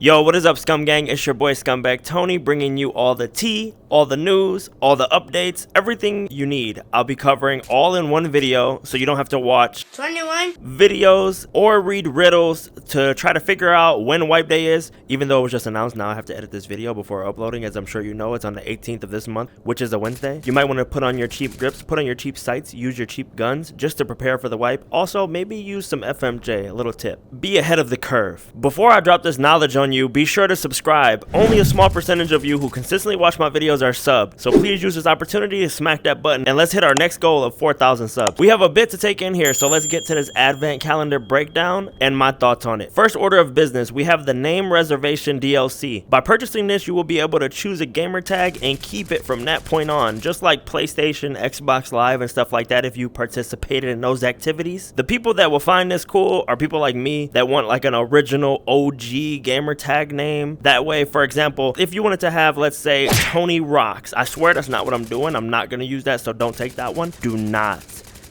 Yo, what is up, Scum Gang? It's your boy Scumbag Tony, bringing you all the tea, all the news, all the updates, everything you need. I'll be covering all in one video, so you don't have to watch 21 videos or read riddles to try to figure out when wipe day is. Even though it was just announced, now I have to edit this video before uploading. As I'm sure you know, it's on the 18th of this month, which is a Wednesday. You might want to put on your cheap grips, put on your cheap sights, use your cheap guns just to prepare for the wipe. Also, maybe use some FMJ, a little tip. Be ahead of the curve. Before I drop this knowledge on you, be sure to subscribe. Only a small percentage of you who consistently watch my videos are sub, so please use this opportunity to smack that button and let's hit our next goal of 4,000 subs. We have a bit to take in here, so let's get to this advent calendar breakdown and my thoughts on it. First order of business, we have the name reservation DLC. By purchasing this, you will be able to choose a gamer tag and keep it from that point on, just like PlayStation, Xbox Live, and stuff like that if you participated in those activities. The people that will find this cool are people like me that want like an original OG gamer tag name. That way, for example, if you wanted to have, let's say, Tony Rocks, I swear that's not what I'm doing. I'm not going to use that, so don't take that one. Do not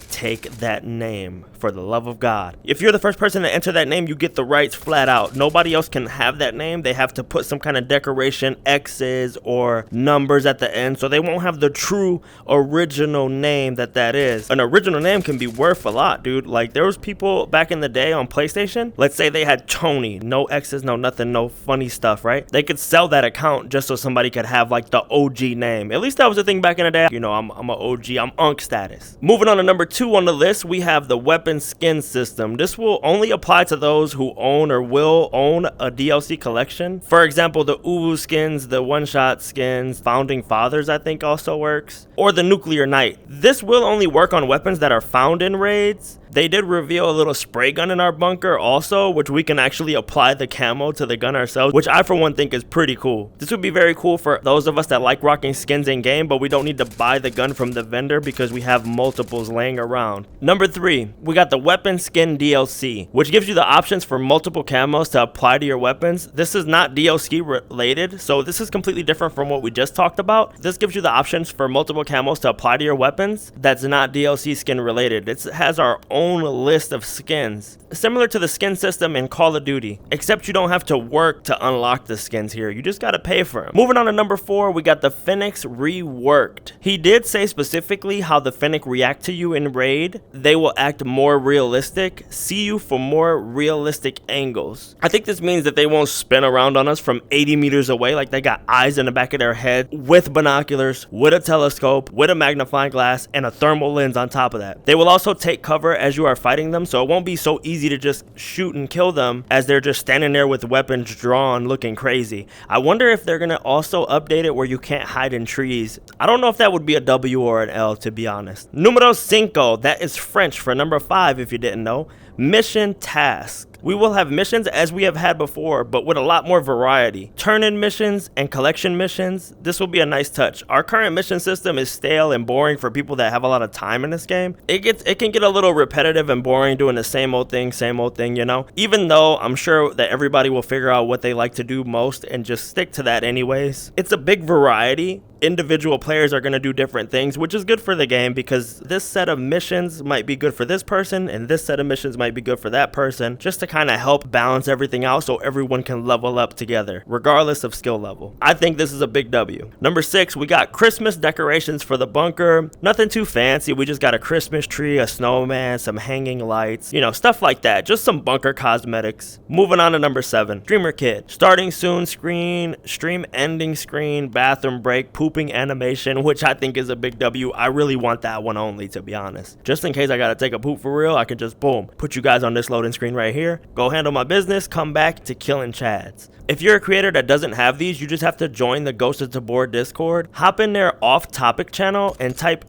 take that name, for the love of God. If you're the first person to enter that name, you get the rights flat out. Nobody else can have that name. They have to put some kind of decoration, X's or numbers at the end, so they won't have the true original name that is. An original name can be worth a lot, dude. Like, there was people back in the day on PlayStation, let's say they had Tony, no X's, no nothing, no funny stuff, right? They could sell that account just so somebody could have like the OG name. At least that was the thing back in the day. You know, I'm a OG, I'm Unk status. Moving on to number 2 on the list, we have the weapon skin system. This will only apply to those who own or will own a DLC collection. For example, the Uwu skins, the one-shot skins, Founding Fathers I think also works, or the Nuclear Knight. This will only work on weapons that are found in raids. They did reveal a little spray gun in our bunker also, which we can actually apply the camo to the gun ourselves, which I for one think is pretty cool. This would be very cool for those of us that like rocking skins in game, but we don't need to buy the gun from the vendor because we have multiples laying around. Number 3, we got the weapon skin DLC, which gives you the options for multiple camos to apply to your weapons. This is not DLC related, so this is completely different from what we just talked about. This gives you the options for multiple camos to apply to your weapons that's not DLC skin related. It has our own list of skins, similar to the skin system in Call of Duty, except you don't have to work to unlock the skins here. You just gotta pay for them. Moving on to number 4, we got the Phoenix reworked. He did say specifically how the Phoenix react to you in raid. They will act more realistic, see you from more realistic angles. I think this means that they won't spin around on us from 80 meters away like they got eyes in the back of their head, with binoculars, with a telescope, with a magnifying glass, and a thermal lens on top of that. They will also take cover as you are fighting them, so it won't be so easy to just shoot and kill them as they're just standing there with weapons drawn looking crazy. I wonder if they're gonna also update it where you can't hide in trees. I don't know if that would be a W or an L, to be honest. Numero 5, that is French for number 5 if you didn't know. Mission task. We will have missions as we have had before, but with a lot more variety. Turn-in missions and collection missions, this will be a nice touch. Our current mission system is stale and boring for people that have a lot of time in this game. It can get a little repetitive and boring doing the same old thing, you know? Even though I'm sure that everybody will figure out what they like to do most and just stick to that anyways. It's a big variety. Individual players are going to do different things, which is good for the game because this set of missions might be good for this person and this set of missions might be good for that person, just to kind of help balance everything out so everyone can level up together regardless of skill level. I think this is a big W. Number 6, we got Christmas decorations for the bunker. Nothing too fancy. We just got a Christmas tree, a snowman, some hanging lights, you know, stuff like that. Just some bunker cosmetics. Moving on to number 7, streamer kit. Starting soon screen, stream ending screen, bathroom break, poop animation, which I think is a big W. I really want that one only, to be honest. Just in case I gotta take a poop for real, I can just boom, put you guys on this loading screen right here, go handle my business, come back to killing chads. If you're a creator that doesn't have these, you just have to join the Ghost of Tabor Discord, hop in their off-topic channel and type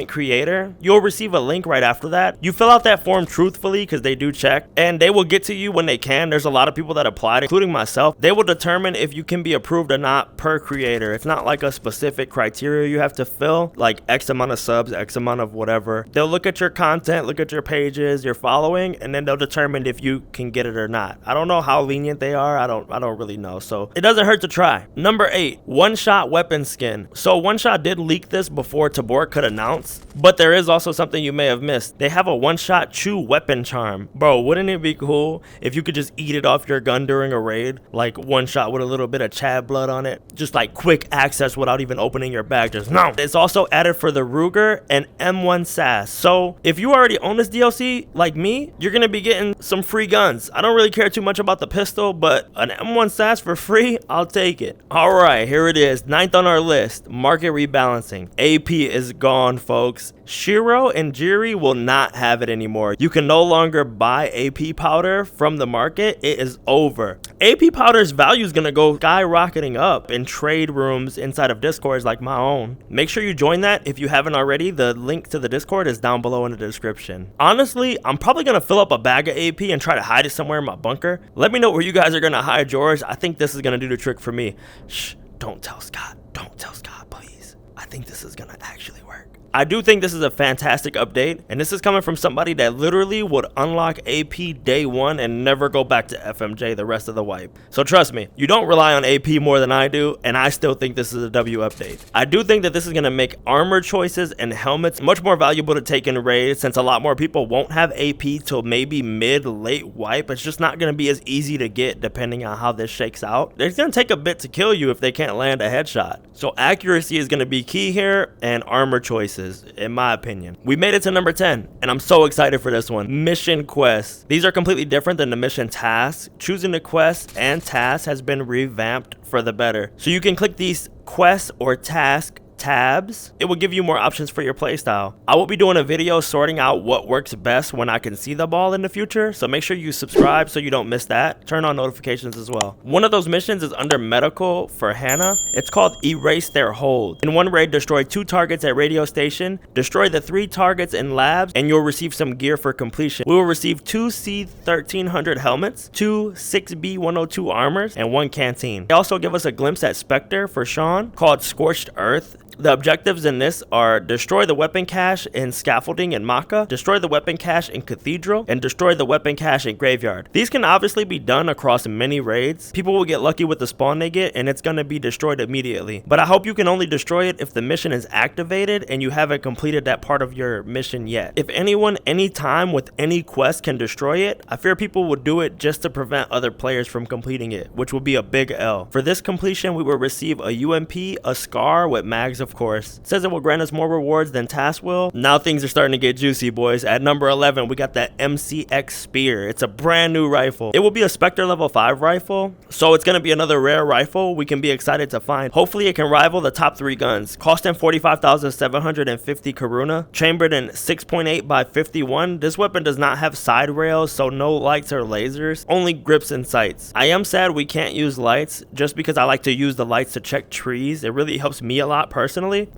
!creator. You'll receive a link right after that. You fill out that form truthfully because they do check, and they will get to you when they can. There's a lot of people that applied, including myself. They will determine if you can be approved or not per creator. It's not like us specific criteria you have to fill, like X amount of subs, X amount of whatever. They'll look at your content, look at your pages, your following, and then they'll determine if you can get it or not. I don't know how lenient they are. I don't really know. So it doesn't hurt to try. Number 8, one-shot weapon skin. So One Shot did leak this before Tabor could announce, but there is also something you may have missed. They have a one-shot chew weapon charm. Bro, wouldn't it be cool if you could just eat it off your gun during a raid? Like one shot with a little bit of Chad blood on it. Just like quick access without even opening your bag. Just no. It's also added for the Ruger and M1 SAS. So if you already own this DLC like me, you're gonna be getting some free guns. I don't really care too much about the pistol, but an M1 SAS for free, I'll take it. All right, here it is. 9th on our list, market rebalancing. AP is gone, folks. Shiro and Jiri will not have it anymore. You can no longer buy AP powder from the market. It is over. AP powder's value is gonna go skyrocketing up in trade rooms inside of Discords like my own. Make sure you join that if you haven't already. The link to the Discord is down below in the description. Honestly, I'm probably gonna fill up a bag of AP and try to hide it somewhere in my bunker. Let me know where you guys are gonna hide yours. I think this is gonna do the trick for me. Shh, don't tell Scott. Don't tell Scott, please. I think this is gonna actually work. I do think this is a fantastic update, and this is coming from somebody that literally would unlock AP day 1 and never go back to FMJ the rest of the wipe. So trust me, you don't rely on AP more than I do, and I still think this is a W update. I do think that this is going to make armor choices and helmets much more valuable to take in raids, since a lot more people won't have AP till maybe mid-late wipe. It's just not going to be as easy to get depending on how this shakes out. It's going to take a bit to kill you if they can't land a headshot. So accuracy is going to be key here, and armor choices, in my opinion. We made it to number 10, and I'm so excited for this one. Mission quests. These are completely different than the mission tasks. Choosing the quest and task has been revamped for the better. So you can click these quests or task tabs. It will give you more options for your playstyle. I will be doing a video sorting out what works best when I can see the ball in the future, so make sure you subscribe so you don't miss that. Turn on notifications as well. One of those missions is under medical for Hannah. It's called Erase Their Hold. In one raid, destroy 2 targets at radio station, destroy the 3 targets in labs, and you'll receive some gear for completion. We will receive 2 C1300 helmets, 2 6B102 armors, and 1 canteen. They also give us a glimpse at Spectre for Sean called Scorched Earth. The objectives in this are destroy the weapon cache in Scaffolding and Maka, destroy the weapon cache in Cathedral, and destroy the weapon cache in Graveyard. These can obviously be done across many raids. People will get lucky with the spawn they get, and it's going to be destroyed immediately. But I hope you can only destroy it if the mission is activated and you haven't completed that part of your mission yet. If anyone, anytime with any quest can destroy it, I fear people will do it just to prevent other players from completing it, which will be a big L. For this completion, we will receive a UMP, a Scar with mags, of course. It says it will grant us more rewards than task will. Now things are starting to get juicy, boys. At number 11, we got that MCX Spear. It's a brand new rifle. It will be a Spectre level 5 rifle, so it's going to be another rare rifle we can be excited to find. Hopefully it can rival the top 3 guns. Costing 45,750 Karuna, chambered in 6.8 by 51. This weapon does not have side rails, so no lights or lasers, only grips and sights. I am sad we can't use lights, just because I like to use the lights to check trees. It really helps me a lot personally.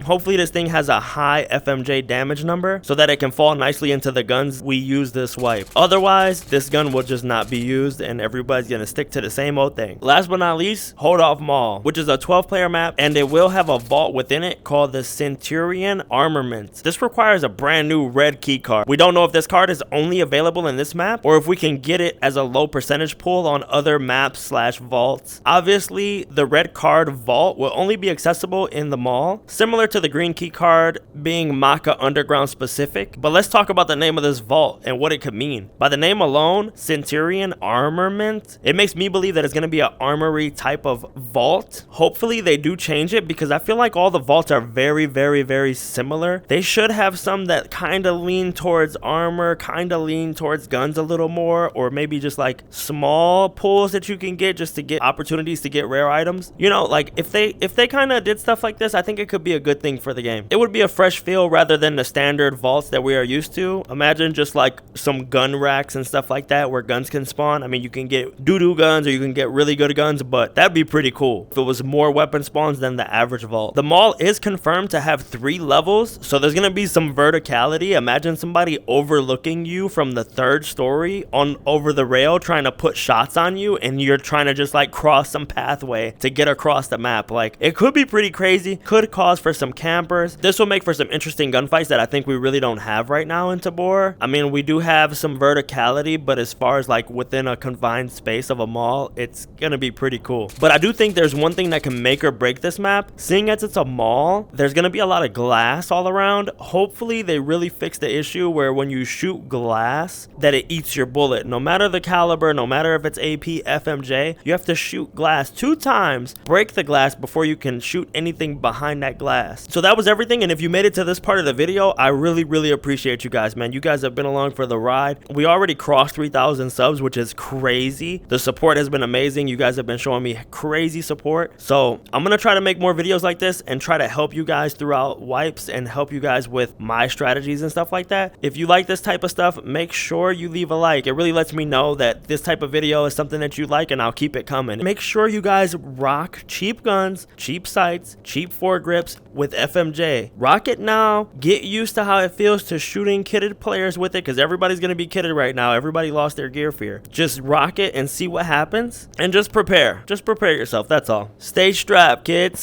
Hopefully this thing has a high FMJ damage number so that it can fall nicely into the guns we use this wipe. Otherwise, this gun will just not be used and everybody's gonna stick to the same old thing. Last but not least, Hold Off Mall, which is a 12-player map, and it will have a vault within it called the Centurion Armament. This requires a brand new red key card. We don't know if this card is only available in this map or if we can get it as a low percentage pull on other maps / vaults. Obviously, the red card vault will only be accessible in the mall, similar to the green key card being Maka Underground specific. But let's talk about the name of this vault and what it could mean. By the name alone, Centurion Armament, it makes me believe that it's going to be an armory type of vault. Hopefully they do change it, because I feel like all the vaults are very similar. They should have some that kind of lean towards armor, kind of lean towards guns a little more, or maybe just like small pulls that you can get just to get opportunities to get rare items. You know, like if they kind of did stuff like this, I think it could be a good thing for the game. It would be a fresh feel rather than the standard vaults that we are used to. Imagine just like some gun racks and stuff like that where guns can spawn. I mean, you can get doo-doo guns or you can get really good guns, but that'd be pretty cool. If it was more weapons weapon spawns than the average vault. The mall is confirmed to have 3 levels, so there's gonna be some verticality. Imagine somebody overlooking you from the 3rd story on over the rail trying to put shots on you, and you're trying to just like cross some pathway to get across the map. Like, it could be pretty crazy, could cause for some campers. This will make for some interesting gunfights that I think we really don't have right now in Tabor. I mean, we do have some verticality, but as far as like within a confined space of a mall, it's gonna be pretty cool. But I do think there's one thing that can make or break this map. Seeing as it's a mall, there's gonna be a lot of glass all around. Hopefully they really fix the issue where when you shoot glass that it eats your bullet. No matter the caliber, no matter if it's AP, FMJ, you have to shoot glass 2 times, break the glass before you can shoot anything behind that glass. So that was everything, and if you made it to this part of the video, I really appreciate you guys, man. You guys have been along for the ride. We already crossed 3,000 subs, which is crazy. The support has been amazing. You guys have been showing me crazy support. So I'm gonna try to make more videos like this and try to help you guys throughout wipes and help you guys with my strategies and stuff like that. If you like this type of stuff, make sure you leave a like. It really lets me know that this type of video is something that you like, and I'll keep it coming. Make sure you guys rock cheap guns, cheap sights, cheap foregrips with FMJ. Rock it now. Get used to how it feels to shooting kitted players with it, because everybody's gonna be kitted right now. Everybody lost their gear fear. Just rock it and see what happens, and just prepare. Just prepare yourself, that's all. Stay strapped, kids.